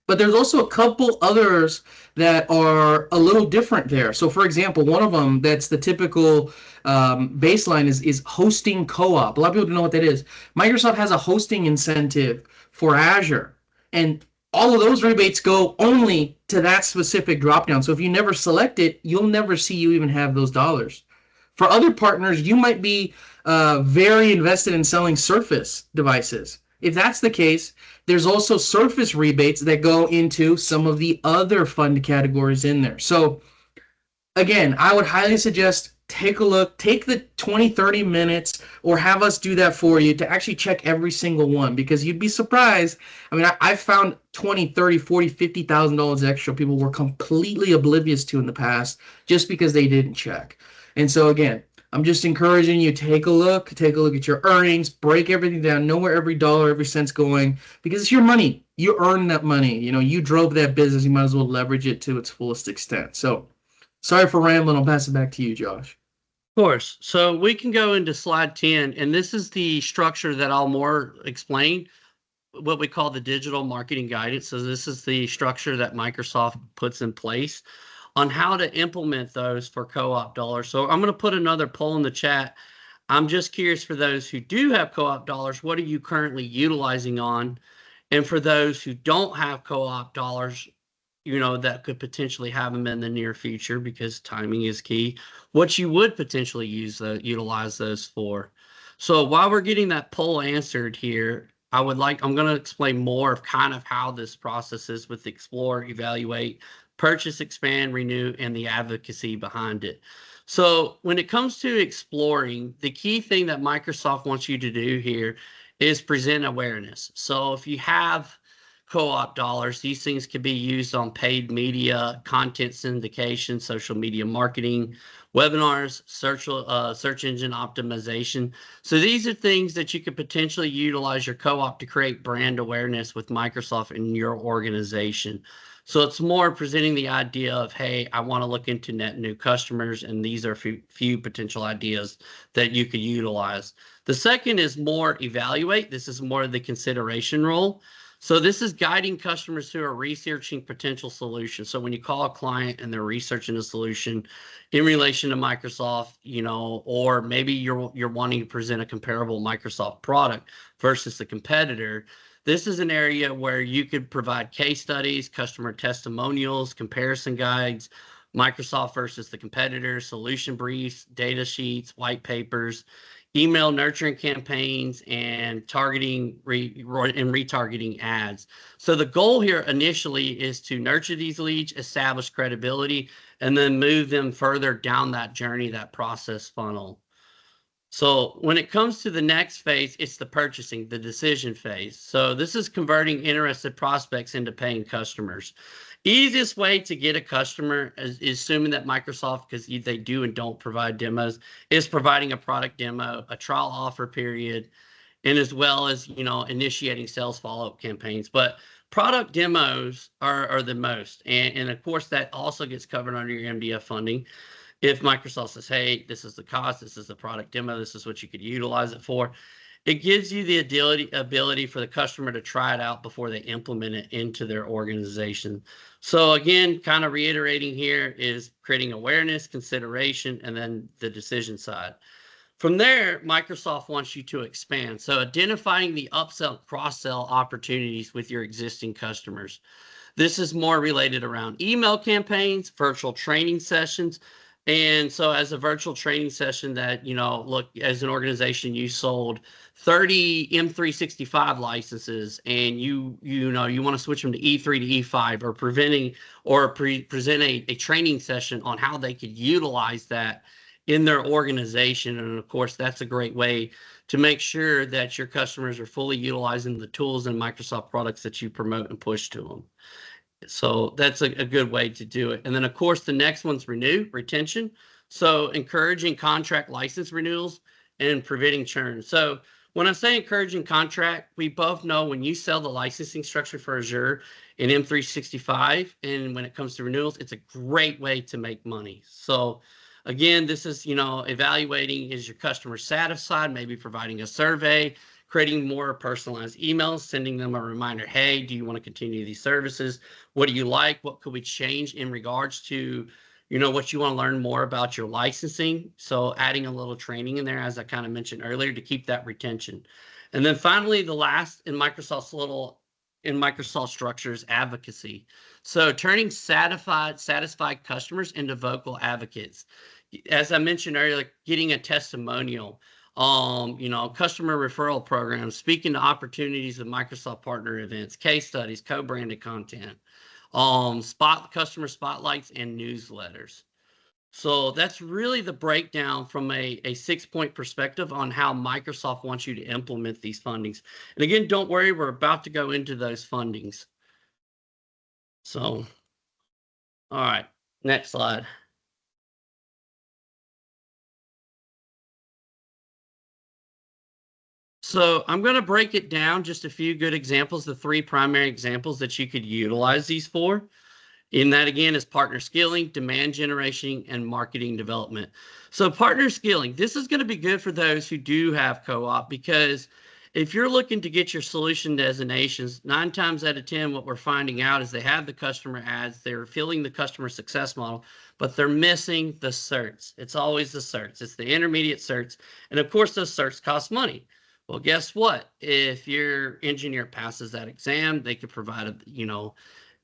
Speaker 2: But there's also a couple others that are a little different there. So for example, one of them that's the typical baseline is hosting co-op. A lot of people don't know what that is. Microsoft has a hosting incentive for Azure, and all of those rebates go only to that specific dropdown. So if you never select it, you'll never see you even have those dollars. For other partners, you might be very invested in selling Surface devices. If that's the case, there's also Surface rebates that go into some of the other fund categories in there. So again, I would highly suggest take a look, take the 20, 30 minutes or have us do that for you to actually check every single one, because you'd be surprised. I mean, I've found 20, 30, 40, $50,000 extra people were completely oblivious to in the past just because they didn't check. And so again, I'm just encouraging you, take a look at your earnings, break everything down, know where every dollar, every cent's going, because it's your money. You earned that money. You drove that business. You might as well leverage it to its fullest extent. So sorry for rambling. I'll pass it back to you, Josh.
Speaker 3: Of course. So we can go into slide 10, and this is the structure that I'll more explain, what we call the digital marketing guidance. So this is the structure that Microsoft puts in place on how to implement those for co-op dollars. So I'm going to put another poll in the chat. I'm just curious, for those who do have co-op dollars, what are you currently utilizing on? And for those who don't have co-op dollars, that could potentially have them in the near future, because timing is key, what you would potentially utilize those for. So while we're getting that poll answered here, I'm going to explain more of kind of how this process is with Explore, Evaluate, Purchase, Expand, Renew, and the advocacy behind it. So when it comes to exploring, the key thing that Microsoft wants you to do here is present awareness. So if you have co-op dollars, these things can be used on paid media, content syndication, social media marketing, webinars, search engine optimization. So these are things that you could potentially utilize your co-op to create brand awareness with Microsoft in your organization. So it's more presenting the idea of, hey, I want to look into net new customers, and these are few potential ideas that you could utilize. The second is more evaluate. This is more of the consideration role. So this is guiding customers who are researching potential solutions. So when you call a client and they're researching a solution in relation to Microsoft, or maybe you're wanting to present a comparable Microsoft product versus the competitor, this is an area where you could provide case studies, customer testimonials, comparison guides, Microsoft versus the competitor, solution briefs, data sheets, white papers, email nurturing campaigns, and targeting and retargeting ads. So the goal here initially is to nurture these leads, establish credibility, and then move them further down that journey, that process funnel. So when it comes to the next phase, it's the purchasing, the decision phase. So this is converting interested prospects into paying customers. Easiest way to get a customer is assuming that Microsoft, because they do and don't provide demos, is providing a product demo, a trial offer period, and as well as, initiating sales follow-up campaigns. But product demos are the most. And of course, that also gets covered under your MDF funding. If Microsoft says, hey, this is the cost, this is the product demo, this is what you could utilize it for, it gives you the ability for the customer to try it out before they implement it into their organization. So again, kind of reiterating here is creating awareness, consideration, and then the decision side. From there, Microsoft wants you to expand. So identifying the upsell, cross-sell opportunities with your existing customers. This is more related around email campaigns, virtual training sessions. And so as a virtual training session that, look, as an organization, you sold 30 M365 licenses and you want to switch them to E3 to E5 or present a training session on how they could utilize that in their organization. And of course, that's a great way to make sure that your customers are fully utilizing the tools and Microsoft products that you promote and push to them. So that's a good way to do it. And then, of course, the next one's retention. So encouraging contract license renewals and preventing churn. So when I say encouraging contract, we both know when you sell the licensing structure for Azure in M365, and when it comes to renewals, it's a great way to make money. So again, this is, evaluating, is your customer satisfied, maybe providing a survey, creating more personalized emails, sending them a reminder, hey, do you want to continue these services? What do you like? What could we change in regards to, what you want to learn more about your licensing? So adding a little training in there, as I kind of mentioned earlier, to keep that retention. And then finally, the last in Microsoft structures, advocacy. So turning satisfied customers into vocal advocates. As I mentioned earlier, getting a testimonial, customer referral programs, speaking to opportunities with Microsoft partner events, case studies, co-branded content, customer spotlights, and newsletters. So that's really the breakdown from a 6-point perspective on how Microsoft wants you to implement these fundings. And again, don't worry, we're about to go into those fundings. So, all right, next slide. So I'm going to break it down, just a few good examples, the 3 primary examples that you could utilize these for. And that, again, is partner skilling, demand generation, and marketing development. So partner skilling, this is going to be good for those who do have co-op, because if you're looking to get your solution designations, 9 times out of 10, what we're finding out is they have the customer ads, they're filling the customer success model, but they're missing the certs. It's always the certs. It's the intermediate certs. And of course, those certs cost money. Well, guess what? If your engineer passes that exam, they could provide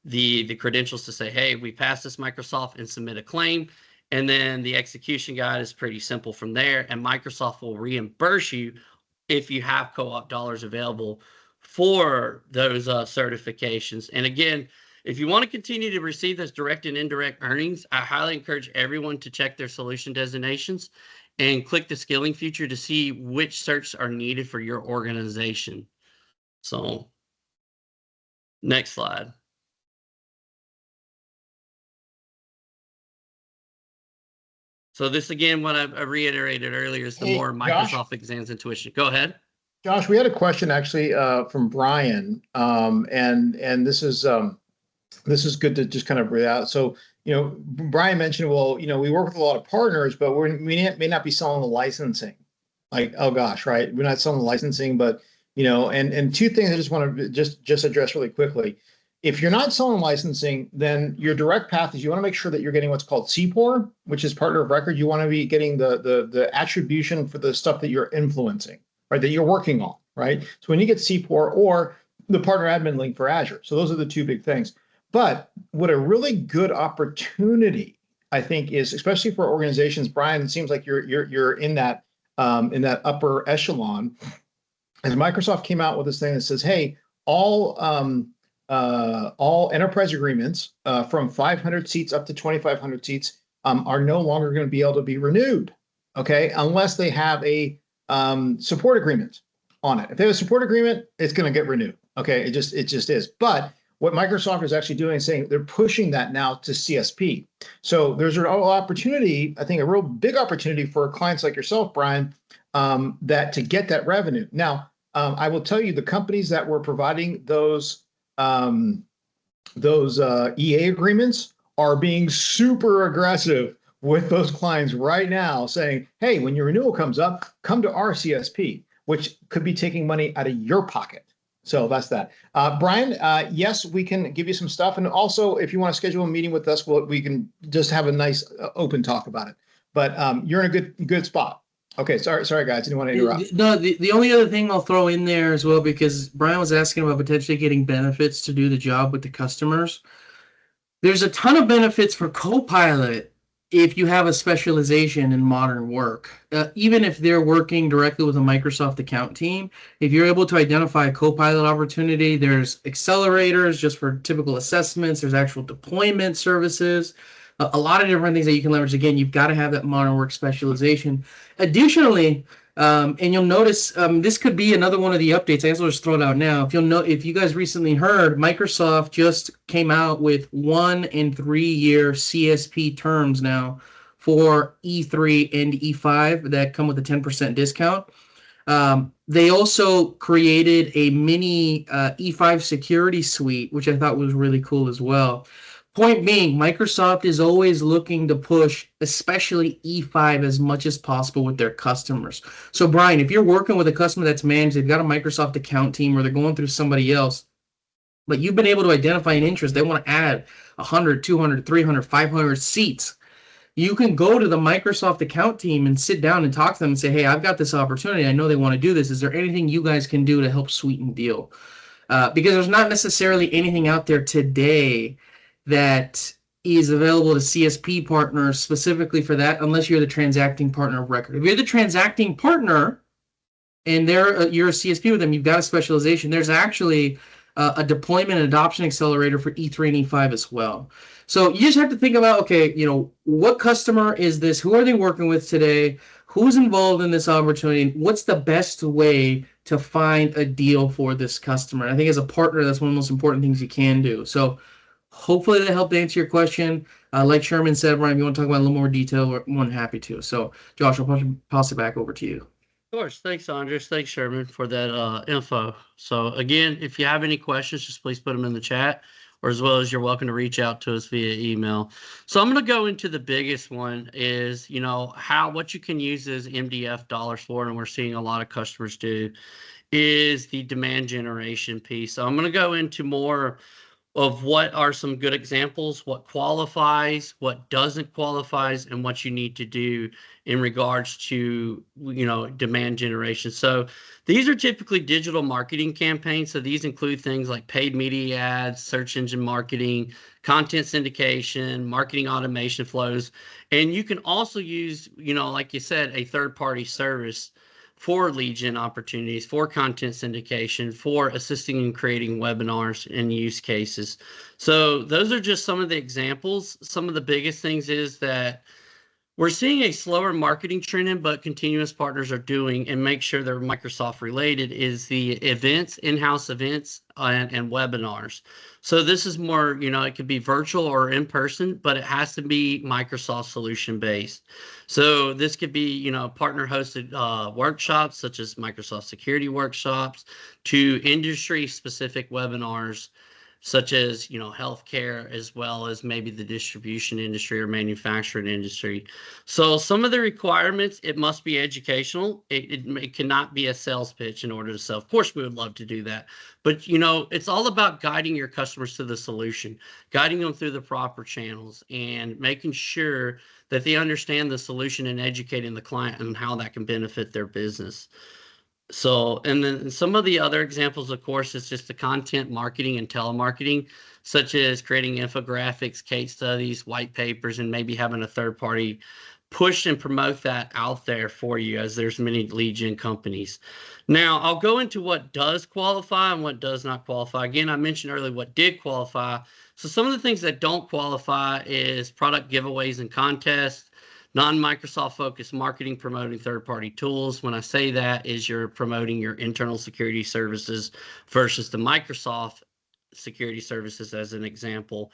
Speaker 3: the credentials to say, hey, we passed this Microsoft, and submit a claim. And then the execution guide is pretty simple from there. And Microsoft will reimburse you if you have co-op dollars available for those certifications. And again, if you want to continue to receive those direct and indirect earnings, I highly encourage everyone to check their solution designations and click the skilling feature to see which certs are needed for your organization. So next slide. So this, again, what I reiterated earlier, is the more Microsoft exams and tuition. Go ahead.
Speaker 1: Josh, we had a question actually from Brian, and this is good to just kind of read out. So, Brian mentioned, well, we work with a lot of partners, but we may not be selling the licensing. Like, oh gosh, right? We're not selling the licensing, but and 2 things I just want to just address really quickly. If you're not selling licensing, then your direct path is you want to make sure that you're getting what's called CPOR, which is partner of record. You want to be getting the attribution for the stuff that you're influencing, right? That you're working on, right? So when you get CPOR or the partner admin link for Azure, so those are the 2 big things. But what a really good opportunity, I think, is, especially for organizations, Brian, it seems like you're in that upper echelon, as Microsoft came out with this thing that says, hey, all enterprise agreements from 500 seats up to 2,500 seats are no longer going to be able to be renewed okay, unless they have a support agreement on it. If they have a support agreement, it's going to get renewed. Okay, it just is. But what Microsoft is actually doing is saying they're pushing that now to CSP. So there's an opportunity, I think, a real big opportunity for clients like yourself, Brian, that to get that revenue. Now, I will tell you, the companies that were providing those EA agreements are being super aggressive with those clients right now, saying, "Hey, when your renewal comes up, come to our CSP," which could be taking money out of your pocket. So that's that. Brian, yes, we can give you some stuff. And also, if you want to schedule a meeting with us, we can just have a nice open talk about it. But you're in a good spot. Okay, sorry, guys. I didn't want to interrupt.
Speaker 2: No, the only other thing I'll throw in there as well, because Brian was asking about potentially getting benefits to do the job with the customers. There's a ton of benefits for Copilot if you have a specialization in modern work. Even if they're working directly with a Microsoft account team, if you're able to identify a Copilot opportunity, there's accelerators just for typical assessments, there's actual deployment services, a lot of different things that you can leverage. Again, you've got to have that modern work specialization. Additionally, and you'll notice this could be another one of the updates. I guess I'll just throw it out now. If you guys recently heard, Microsoft just came out with 1 and 3 year CSP terms now for E3 and E5 that come with a 10% discount. They also created a mini E5 security suite, which I thought was really cool as well. Point being, Microsoft is always looking to push, especially E5, as much as possible with their customers. So, Brian, if you're working with a customer that's managed, they've got a Microsoft account team or they're going through somebody else, but you've been able to identify an interest, they want to add 100, 200, 300, 500 seats. You can go to the Microsoft account team and sit down and talk to them and say, "Hey, I've got this opportunity. I know they want to do this. Is there anything you guys can do to help sweeten the deal?" Because there's not necessarily anything out there today that is available to CSP partners specifically for that, unless you're the transacting partner of record. If you're the transacting partner and you're a CSP with them, you've got a specialization, there's actually a deployment and adoption accelerator for E3 and E5 as well. So you just have to think about, okay, what customer is this? Who are they working with today? Who's involved in this opportunity? What's the best way to find a deal for this customer? And I think as a partner, that's one of the most important things you can do. So hopefully that helped answer your question. Like Sherman said, Brian, if you want to talk about a little more detail, we're more than happy to. So, Josh, I'll pass it back over to you.
Speaker 3: Of course. Thanks, Andres. Thanks, Sherman, for that info. So, again, if you have any questions, just please put them in the chat, or as well as you're welcome to reach out to us via email. So I'm going to go into the biggest one is, what you can use as MDF dollars for, and we're seeing a lot of customers do, is the demand generation piece. So I'm going to go into more of what are some good examples, what qualifies, what doesn't qualify, and what you need to do in regards to, demand generation. So these are typically digital marketing campaigns. So these include things like paid media ads, search engine marketing, content syndication, marketing automation flows. And you can also use, like you said, a third-party service for lead gen opportunities, for content syndication, for assisting in creating webinars and use cases. So those are just some of the examples. Some of the biggest things is that we're seeing a slower marketing trend, but continuous partners are doing, and make sure they're Microsoft related, is the events, in-house events, and webinars. So this is more, it could be virtual or in person, but it has to be Microsoft solution based. So this could be, partner hosted workshops, such as Microsoft security workshops, to industry specific webinars, such as, healthcare, as well as maybe the distribution industry or manufacturing industry. So some of the requirements, it must be educational. It cannot be a sales pitch in order to sell. Of course, we would love to do that. But, it's all about guiding your customers to the solution, guiding them through the proper channels, and making sure that they understand the solution and educating the client on how that can benefit their business. So, and then some of the other examples, of course, is just the content marketing and telemarketing, such as creating infographics, case studies, white papers, and maybe having a third party push and promote that out there for you, as there's many lead gen companies. Now, I'll go into what does qualify and what does not qualify. Again, I mentioned earlier what did qualify. So some of the things that don't qualify is product giveaways and contests, Non-Microsoft focused marketing promoting third-party tools. When I say that, is you're promoting your internal security services versus the Microsoft security services as an example.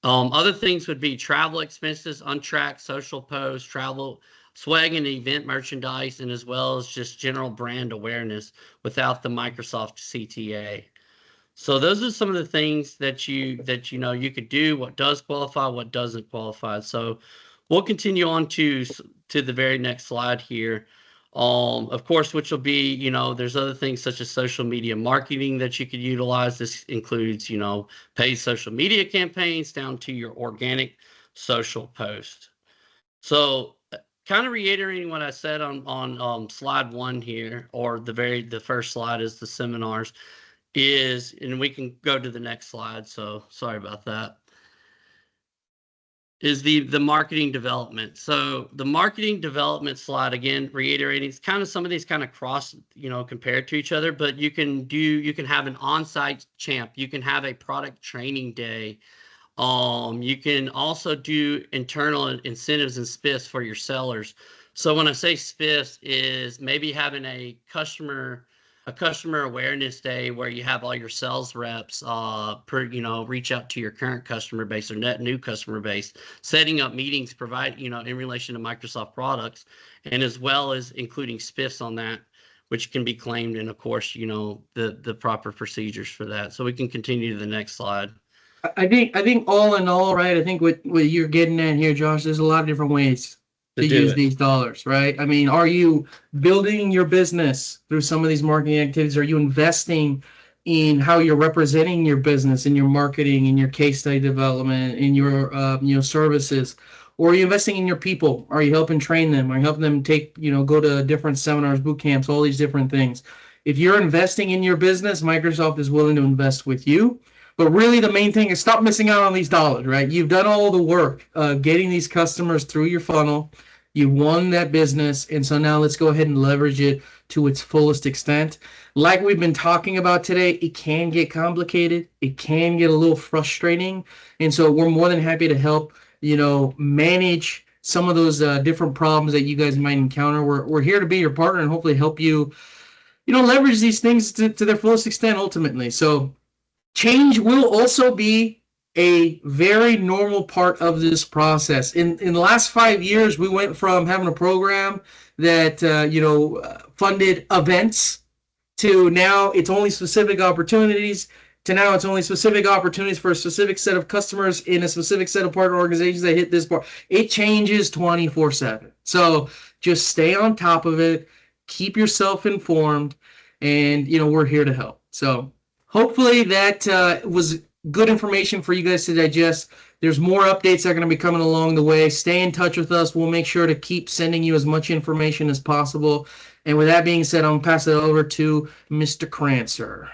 Speaker 3: Other things would be travel expenses, untracked social posts, travel, swag and event merchandise, and as well as just general brand awareness without the Microsoft CTA. So those are some of the things that you know you could do, what does qualify, what doesn't qualify. So we'll continue on to the very next slide here. Of course, which will be, you know, there's other things such as social media marketing that you could utilize. This includes, you know, paid social media campaigns down to your organic social post. So kind of reiterating what I said on slide 1 here, or the first slide is the seminars, is, and we can go to the next slide. So sorry about that. Is the marketing development. So the marketing development slide, again, reiterating, it's kind of some of these kind of cross, you know, compared to each other, but you can have an on-site champ, you can have a product training day. You can also do internal incentives and spiffs for your sellers. So when I say spiffs, is maybe having a customer awareness day where you have all your sales reps reach out to your current customer base or net new customer base, setting up meetings, in relation to Microsoft products, and as well as including spiffs on that, which can be claimed, and of course, you know, the proper procedures for that. So we can continue to the next slide.
Speaker 2: I think all in all, right, I think what you're getting at here, Josh, there's a lot of different ways to use these dollars, right? I mean, are you building your business through some of these marketing activities? Are you investing in how you're representing your business in your marketing, in your case study development, in your services? Or are you investing in your people? Are you helping train them? Are you helping them go to different seminars, boot camps, all these different things? If you're investing in your business, Microsoft is willing to invest with you. But really, the main thing is stop missing out on these dollars, right? You've done all the work getting these customers through your funnel. You won that business, and so now let's go ahead and leverage it to its fullest extent. Like we've been talking about today, it can get complicated. It can get a little frustrating, and so we're more than happy to help, manage some of those different problems that you guys might encounter. We're here to be your partner and hopefully help you, leverage these things to their fullest extent ultimately. So change will also be a very normal part of this process. In the last 5 years, we went from having a program that funded events to now it's only specific opportunities, to now it's only specific opportunities for a specific set of customers in a specific set of partner organizations that hit this bar. It changes 24/7. So just stay on top of it, keep yourself informed, and we're here to help. So hopefully that was good information for you guys to digest. There's more updates that are going to be coming along the way. Stay in touch with us. We'll make sure to keep sending you as much information as possible. And with that being said, I'm going to pass it over to Mr. Crancer.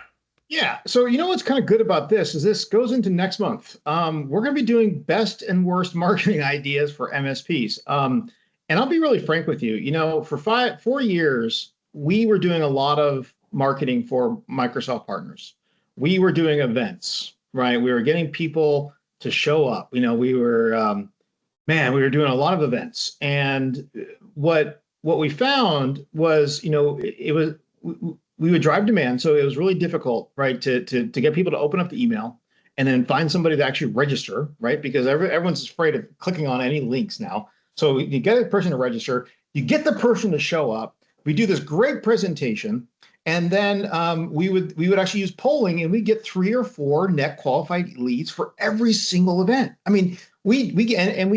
Speaker 1: Yeah. So what's kind of good about this is this goes into next month. We're going to be doing best and worst marketing ideas for MSPs. And I'll be really frank with you. For 4 years, we were doing a lot of marketing for Microsoft partners. We were doing events, right? We were getting people to show up. We were, we were doing a lot of events. And what we found was, we would drive demand. So it was really difficult, right, to get people to open up the email and then find somebody to actually register, right? Because everyone's afraid of clicking on any links now. So you get a person to register, you get the person to show up. We do this great presentation. And then we would actually use polling, and we get 3 or 4 net qualified leads for every single event. I mean, we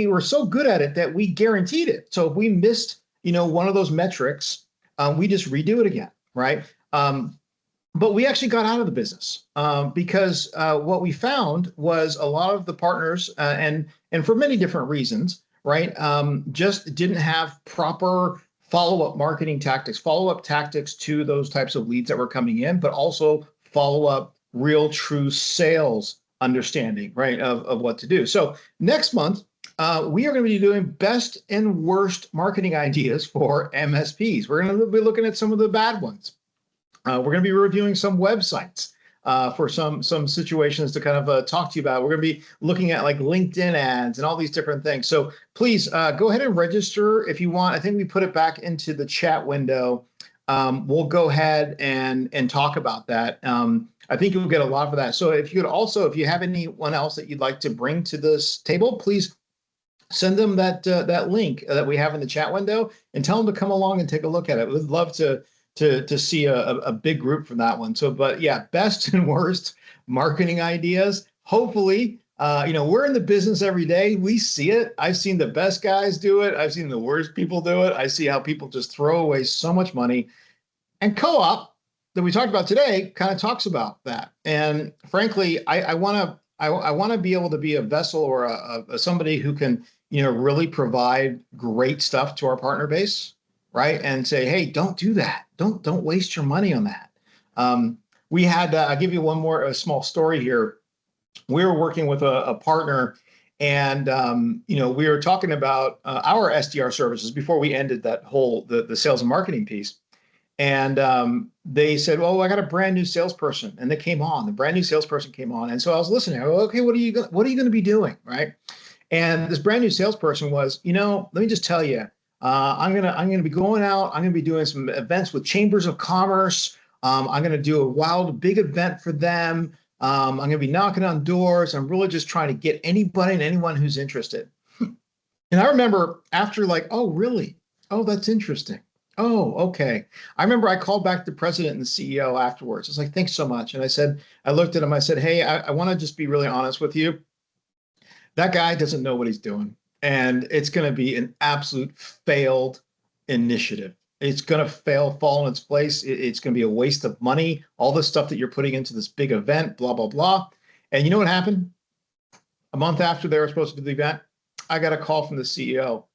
Speaker 1: were so good at it that we guaranteed it. So if we missed, one of those metrics, we just redo it again, right? But we actually got out of the business because what we found was a lot of the partners, and for many different reasons, right, just didn't have proper follow-up marketing tactics, follow-up tactics to those types of leads that were coming in, but also follow-up real true sales understanding, right, of what to do. So next month, we are going to be doing best and worst marketing ideas for MSPs. We're going to be looking at some of the bad ones. We're going to be reviewing some websites. for some situations to kind of talk to you about. We're going to be looking at like LinkedIn ads and all these different things. So please go ahead and register if you want. I think we put it back into the chat window. We'll go ahead and talk about that. I think you'll get a lot of that. So if you could also, if you have anyone else that you'd like to bring to this table, please send them that link that we have in the chat window and tell them to come along and take a look at it. We'd love to see a big group from that one. So, but yeah, best and worst marketing ideas. Hopefully, we're in the business every day. We see it. I've seen the best guys do it. I've seen the worst people do it. I see how people just throw away so much money. And co-op that we talked about today kind of talks about that. And frankly, I want to be able to be a vessel or a somebody who can, really provide great stuff to our partner base, right? And say, hey, don't do that. Don't waste your money on that. We had, I'll give you one more a small story here. We were working with a partner, and we were talking about our SDR services before we ended that whole the sales and marketing piece. And they said, "Well, I got a brand new salesperson," and they came on. The brand new salesperson came on, and so I was listening. I go, "Okay, what are you going to be doing, right?" And this brand new salesperson was, let me just tell you, I'm gonna be going out. I'm gonna be doing some events with chambers of commerce. I'm gonna do a wild big event for them. I'm gonna be knocking on doors. I'm really just trying to get anybody and anyone who's interested. And I remember after like, oh, really? Oh, that's interesting. Oh, okay. I remember I called back the president and the CEO afterwards. I was like, thanks so much. And I looked at him, I said, hey, I want to just be really honest with you. That guy doesn't know what he's doing. And it's going to be an absolute failed initiative. It's going to fall in its place. It's going to be a waste of money, all the stuff that you're putting into this big event, blah, blah, blah. And you know what happened? A month after they were supposed to do the event, I got a call from the CEO.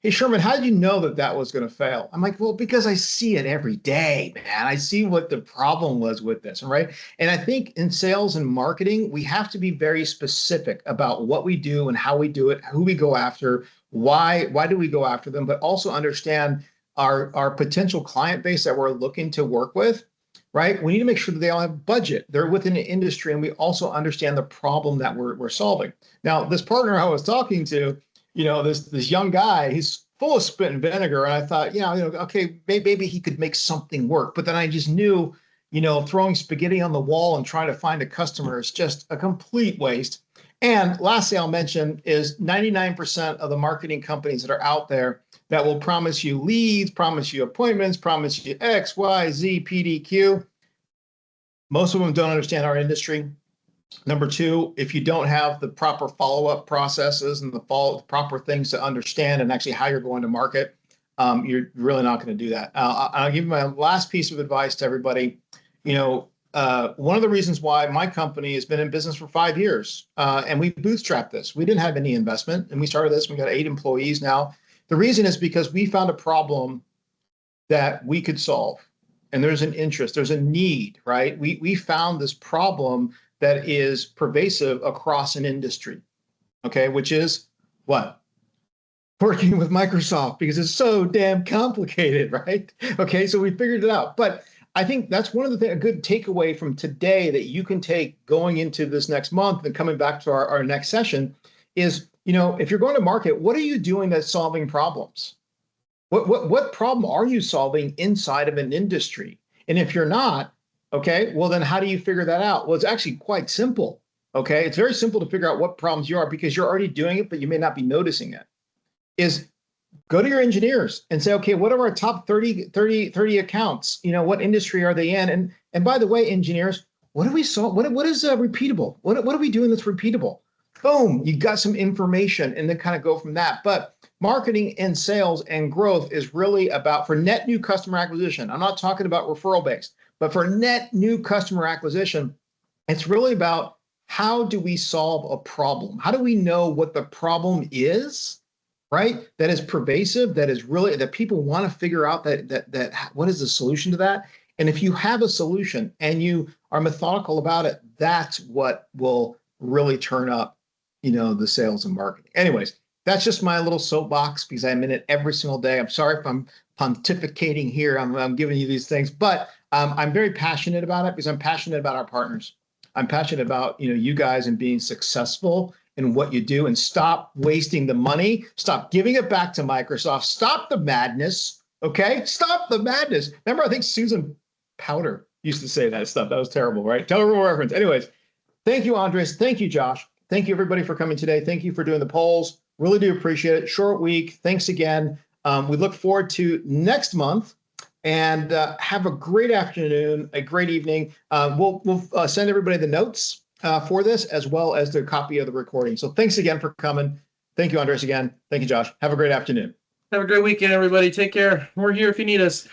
Speaker 1: Hey, Sherman, how did you know that was going to fail? I'm like, well, because I see it every day, man. I see what the problem was with this, right? And I think in sales and marketing, we have to be very specific about what we do and how we do it, who we go after, why do we go after them, but also understand our potential client base that we're looking to work with, right? We need to make sure that they all have budget. They're within an industry, and we also understand the problem that we're solving. Now, this partner I was talking to, this young guy, he's full of spit and vinegar. And I thought, okay, maybe he could make something work. But then I just knew, throwing spaghetti on the wall and trying to find a customer is just a complete waste. And lastly, I'll mention is 99% of the marketing companies that are out there that will promise you leads, promise you appointments, promise you X, Y, Z, PDQ. Most of them don't understand our industry. Number two, if you don't have the proper follow-up processes and the proper things to understand and actually how you're going to market, you're really not going to do that. I'll give you my last piece of advice to everybody. One of the reasons why my company has been in business for 5 years, and we bootstrapped this. We didn't have any investment, and we started this. We got 8 employees now. The reason is because we found a problem that we could solve, and there's an interest, there's a need, right? We found this problem that is pervasive across an industry, okay, which is what? Working with Microsoft, because it's so damn complicated, right? Okay, so we figured it out. But I think that's one of the things, a good takeaway from today that you can take going into this next month and coming back to our next session is, if you're going to market, what are you doing that's solving problems? What problem are you solving inside of an industry? And if you're not, okay, well, then how do you figure that out? Well, it's actually quite simple, okay? It's very simple to figure out what problems you are because you're already doing it, but you may not be noticing it. Is go to your engineers and say, okay, what are our top 30 accounts? What industry are they in? And by the way, engineers, what do we solve? What is repeatable? What are we doing that's repeatable? Boom, you got some information and then kind of go from that. But marketing and sales and growth is really about for net new customer acquisition. I'm not talking about referral based. But for net new customer acquisition, it's really about how do we solve a problem? How do we know what the problem is, right? That is pervasive, that is really, that people want to figure out that what is the solution to that? And if you have a solution and you are methodical about it, that's what will really turn up, the sales and marketing. Anyways, that's just my little soapbox because I'm in it every single day. I'm sorry if I'm pontificating here. I'm giving you these things, but I'm very passionate about it because I'm passionate about our partners. I'm passionate about, you guys and being successful in what you do, and stop wasting the money. Stop giving it back to Microsoft. Stop the madness. Okay. Stop the madness. Remember, I think Susan Powder used to say that stuff. That was terrible, right? Terrible reference. Anyways, thank you, Andres. Thank you, Josh. Thank you, everybody, for coming today. Thank you for doing the polls. Really do appreciate it. Short week. Thanks again. We look forward to next month, and have a great afternoon, a great evening. We'll send everybody the notes for this, as well as the copy of the recording. So thanks again for coming. Thank you, Andres, again. Thank you, Josh. Have a great afternoon.
Speaker 2: Have a great weekend, everybody. Take care. We're here if you need us.